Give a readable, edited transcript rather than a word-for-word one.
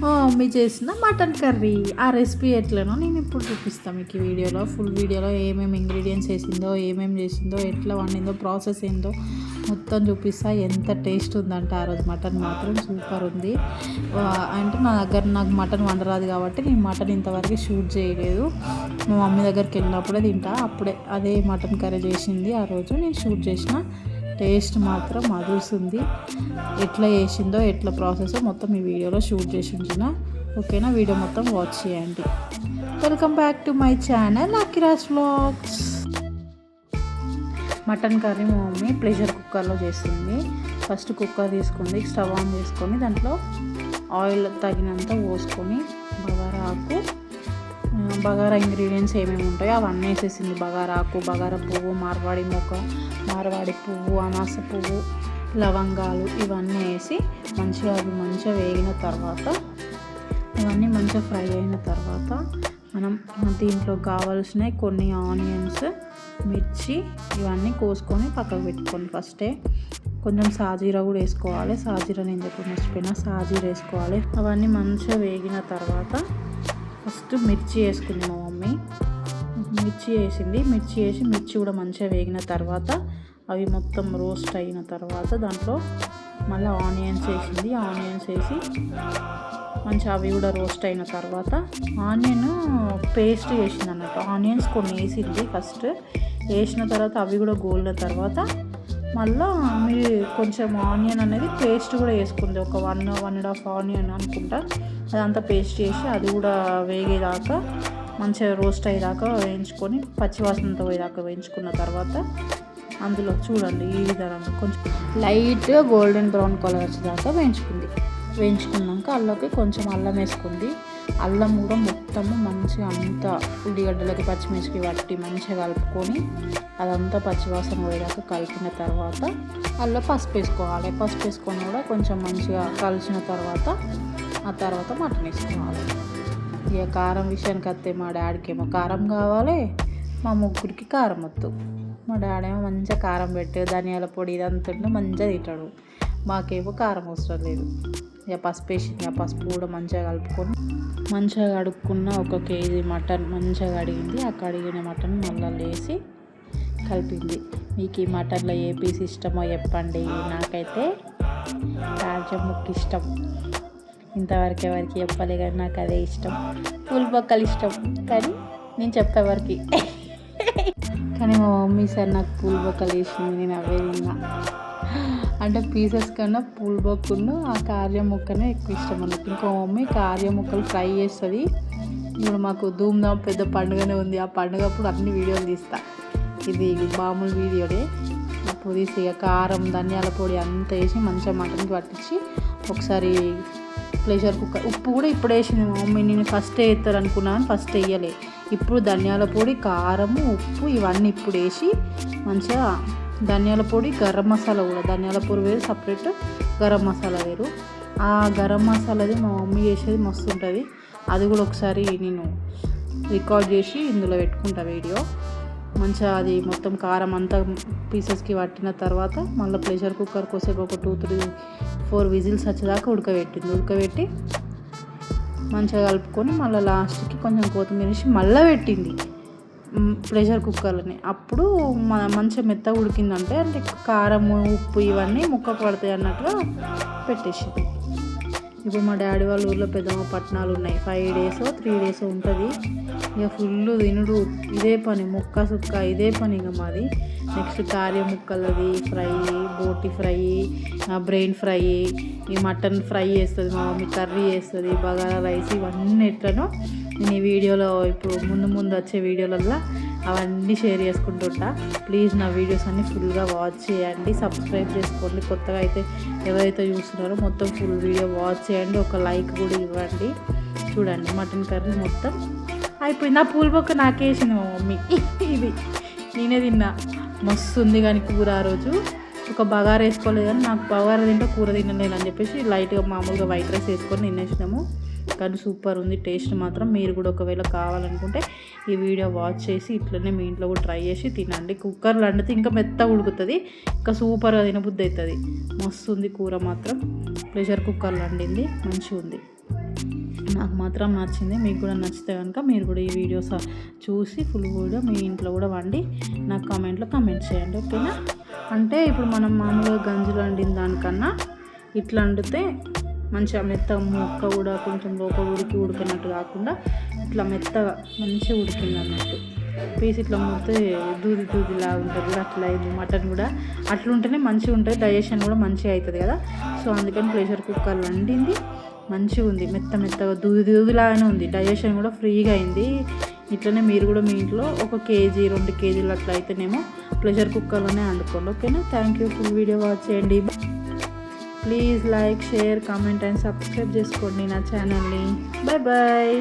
మా మమ్మీ చేసిన mutton curry. ఆ రెసిపీ ఎట్లనో నేను ఇప్పుడు చూపిస్తాను మీకు ఈ వీడియోలో. ఫుల్ వీడియోలో ఏమేమి ఇంగ్రీడియంట్స్ వేసిందో, ఏమేమి చేసిందో, ఎట్లా వండిందో, ప్రాసెస్ ఏందో మొత్తం చూపిస్తా. ఎంత టేస్ట్ ఉందంటే ఆ రోజు మటన్ మాత్రం సూపర్ ఉంది. అంటే నాకు మటన్ వండరాదు కాబట్టి నేను మటన్ ఇంతవరకు షూట్ చేయలేదు. మా మమ్మీ దగ్గరికి వెళ్ళినప్పుడే తింటా. అప్పుడే అదే మటన్ కర్రీ చేసింది ఆ రోజు నేను షూట్ చేసిన. టేస్ట్ మాత్రం అదురుస్తుంది. ఎట్లా చేసిందో ఎట్లా ప్రాసెస్ మొత్తం ఈ వీడియోలో షూట్ చేసి ఉంచిన. ఓకేనా, వీడియో మొత్తం వాచ్ చేయండి. Welcome back to my channel Akhiraj vlogs. Mutton curry మా మమ్మీ ప్రెషర్ కుక్కర్లో చేస్తుంది. ఫస్ట్ కుక్కర్ తీసుకుంది, స్టవ్ ఆన్ చేసుకొని దాంట్లో ఆయిల్ తగినంత పోసుకొని బగారా ఇంగ్రీడియంట్స్ ఏమేమి ఉంటాయో అవన్నీ వేసేసింది. బగారాకు, బగారా పువ్వు, మార్వాడి పువ్వు, అనాస పువ్వు, లవంగాలు ఇవన్నీ వేసి మంచిగా వేగిన తర్వాత, ఇవన్నీ మంచిగా ఫ్రై అయిన తర్వాత మనం దీంట్లో కావాల్సిన కొన్ని ఆనియన్స్, మిర్చి ఇవన్నీ కోసుకొని పక్కకు పెట్టుకోండి. ఫస్టే కొంచెం సాజీరా కూడా వేసుకోవాలి. సాజీరా నేను చెప్పి మర్చిపోయినా, సాజీరా వేసుకోవాలి. అవన్నీ మంచిగా వేగిన తర్వాత ఫస్ట్ మిర్చి వేసుకుంది మా మమ్మీ. మిర్చి వేసింది. మిర్చి కూడా మంచిగా వేగిన తర్వాత అవి మొత్తం రోస్ట్ అయిన తర్వాత దాంట్లో మళ్ళీ ఆనియన్స్ వేసింది. ఆనియన్స్ వేసి మంచిగా అవి కూడా రోస్ట్ అయిన తర్వాత ఆనియన్ పేస్ట్ వేసింది అన్నట్టు. ఆనియన్స్ కొన్ని వేసింది ఫస్ట్. వేసిన తర్వాత అవి కూడా గోలిన తర్వాత మళ్ళీ మీరు కొంచెం ఆనియన్ అనేది పేస్ట్ కూడా వేసుకుంది. ఒక 1.5 ఆనియన్ అనుకుంటా. అదంతా పేస్ట్ చేసి అది కూడా వేగేదాకా మంచిగా రోస్ట్ అయ్యేదాకా వేయించుకొని, పచ్చివాసనతో పోయేదాకా వేయించుకున్న తర్వాత అందులో చూడండి ఈ విధంగా కొంచెం లైట్గా గోల్డెన్ బ్రౌన్ కలర్ వచ్చేదాకా వేయించుకున్నాక అందులోకి కొంచెం అల్లం వేసుకుంది. అల్లం కూడా మొత్తము మంచిగా అంతా ఉల్లిగడ్డలకి పచ్చిమిర్చికి పట్టి మంచిగా కలుపుకొని అదంతా పచ్చివాసన పోయేదాకా కలిపిన తర్వాత అందులో పసుపు వేసుకోవాలి. పసుపు వేసుకొని కూడా కొంచెం మంచిగా కలిసిన తర్వాత ఆ తర్వాత మటన్ వేసుకోవాలి. ఇక కారం విషయానికి వస్తే మా డాడీకి ఏమో కారం కావాలి, మా ముగ్గురికి కారం వద్దు. మా డాడీ ఏమో మంచిగా కారం పెట్టి ధనియాల పొడి ఇదంతా మంచిగా తింటాడు. మాకేమో కారం అవసరం లేదు. ఇక పసుపు వేసింది. ఆ పసుపు కూడా మంచిగా కలుపుకొని మంచిగా కడుక్కున్న 1 కేజీ మటన్ మంచిగా కడిగింది. ఆ కడిగిన మటన్ మళ్ళీ వేసి కలిపింది. మీకు ఈ మటన్లో ఏ పీస్ ఇష్టమో చెప్పండి. నాకైతే కాజం ముక్క ఇష్టం. ఇంతవరకు ఎవరికి చెప్పలే కానీ నాకు అదే ఇష్టం. పూలబొక్కలు ఇష్టం కానీ నేను చెప్పేవరకు. కానీ మా మమ్మీ సార్ నాకు పూలబొక్కలు వేసింది, నేను అవే తిన్నా. అంటే పీసెస్ కన్నా పూలబొక్కను ఆ కార్య ముక్కనే ఎక్కువ ఇష్టం అన్నట్టు. ఇంకో మమ్మీ కార్య ముక్కలు ఫ్రై చేస్తుంది. ఇప్పుడు మాకు ధూమ్ధామ్ పెద్ద పండుగనే ఉంది. ఆ పండుగ అప్పుడు అన్ని వీడియోలు తీస్తా. ఇది మామూలు వీడియోనే. అప్పుడు తీసి ఇక కారం, ధనియాల పొడి అంతా వేసి మంచిగా మటన్కి పట్టించి ఒకసారి ప్రెషర్ కుక్కర్. ఉప్పు కూడా ఇప్పుడు వేసింది మా మమ్మీ. నేను ఫస్ట్ వేస్తారు అనుకున్నాను, ఫస్ట్ వేయలే. ఇప్పుడు ధనియాల పొడి, కారము, ఉప్పు ఇవన్నీ ఇప్పుడు వేసి మంచిగా ధనియాల పొడి, గరం మసాలా కూడా. ధనియాల పొడి వేరు సపరేట్, గరం మసాలా వేరు. ఆ గరం మసాలాది మా మమ్మీ చేసేది మస్తు ఉంటుంది. అది కూడా ఒకసారి నేను రికార్డ్ చేసి ఇందులో పెట్టుకుంటా వీడియో. మంచిగా అది మొత్తం కారం అంతా పీసెస్కి పట్టిన తర్వాత మళ్ళీ ప్రెషర్ కుక్కర్ కోసేపు ఒక 2-3-4 విజిల్స్ వచ్చేదాకా ఉడకబెట్టి మంచిగా కలుపుకొని మళ్ళీ లాస్ట్కి కొంచెం కొత్తిమీర వేసి మళ్ళీ పెట్టింది ప్రెషర్ కుక్కర్ని. అప్పుడు మంచిగా మెత్తగా ఉడికిందంటే అంటే కారము, ఉప్పు ఇవన్నీ ముక్కకు పడతాయి అన్నట్టుగా పెట్టేసింది. ఇప్పుడు మా డాడీ వాళ్ళ ఊళ్ళో పెద్దమ్మ పట్టణాలు ఉన్నాయి. 5 days 3 days ఉంటుంది. ఇక ఫుల్ తినుడు ఇదే పని, ముక్క సుక్క ఇదే పని ఇక మాది. నెక్స్ట్ కార్య ముక్కలది ఫ్రై, బోటి ఫ్రై, బ్రెయిన్ ఫ్రై, ఈ మటన్ ఫ్రై చేస్తుంది మా మమ్మీ, కర్రీ చేస్తుంది, బగారా రైస్ ఇవన్నీ ఎట్లనో నేను ఈ వీడియోలో ఇప్పుడు ముందు వచ్చే వీడియోలలో అవన్నీ షేర్ చేసుకుంటుంటా. ప్లీజ్ నా వీడియోస్ అన్నీ ఫుల్గా వాచ్ చేయండి, సబ్స్క్రైబ్ చేసుకోండి. కొత్తగా అయితే ఎవరైతే చూస్తున్నారో మొత్తం ఫుల్ వీడియో వాచ్ చేయండి, ఒక లైక్ కూడా ఇవ్వండి. చూడండి మటన్ కర్రీ మొత్తం అయిపోయింది. ఆ పూలబొక్క నాకేసింది మా మమ్మీ. ఇది నేనే తిన్నా. మస్తు ఉంది కానీ కూర ఆ రోజు ఒక బగారా వేసుకోలేదు. కానీ నాకు బగారా తింటే కూర తినలేను అని చెప్పేసి లైట్గా మామూలుగా వైట్ రైస్ వేసుకొని తినేసినాము. కానీ సూపర్ ఉంది టేస్ట్ మాత్రం. మీరు కూడా ఒకవేళ కావాలనుకుంటే ఈ వీడియో వాచ్ చేసి ఇట్లనే మీ ఇంట్లో కూడా ట్రై చేసి తినండి. కుక్కర్లో వండితే ఇంకా మెత్తగా ఉడుకుతుంది, ఇంకా సూపర్గా తినబుద్ధి అవుతుంది. మస్తు ఉంది కూర మాత్రం. ప్రెషర్ కుక్కర్లో వండింది, మంచిగా ఉంది. నాకు మాత్రం నచ్చింది. మీకు కూడా నచ్చితే కనుక మీరు కూడా ఈ వీడియోస్ చూసి ఫుల్ వీడియో మీ ఇంట్లో కూడా వండి నాకు కామెంట్లో కామెంట్ చేయండి, ఓకేనా. అంటే ఇప్పుడు మనం మామూలుగా గంజులు వండిన దానికన్నా ఇట్లా వండితే మంచిగా మెత్తగా ముక్క కూడా కొంచెం లోపల ఉడికినట్టు కాకుండా ఇట్లా మెత్తగా మంచిగా ఉడికింది అన్నట్టు. పీస్ ఇట్లా మూతే దూదిలా ఉంటుంది కూడా, అట్లా అయింది మటన్ కూడా. అట్లుంటేనే మంచిగా ఉంటుంది, డైజెషన్ కూడా మంచిగా అవుతుంది కదా. సో అందుకని ప్రెషర్ కుక్కర్ వండింది మంచిగా ఉంది, మెత్తగా దూదిలాగానే ఉంది, డైజెషన్ కూడా ఫ్రీగా అయింది. ఇట్లనే మీరు కూడా మీ ఇంట్లో 1 కేజీ 2 కేజీలు అట్లా అయితేనేమో ప్రెషర్ కుక్కర్లోనే వండుకోండి, ఓకేనా. Thank you. Full video watch చేయండి. Please like, share, comment and subscribe చేసుకోండి నా ఛానల్ని. Bye bye.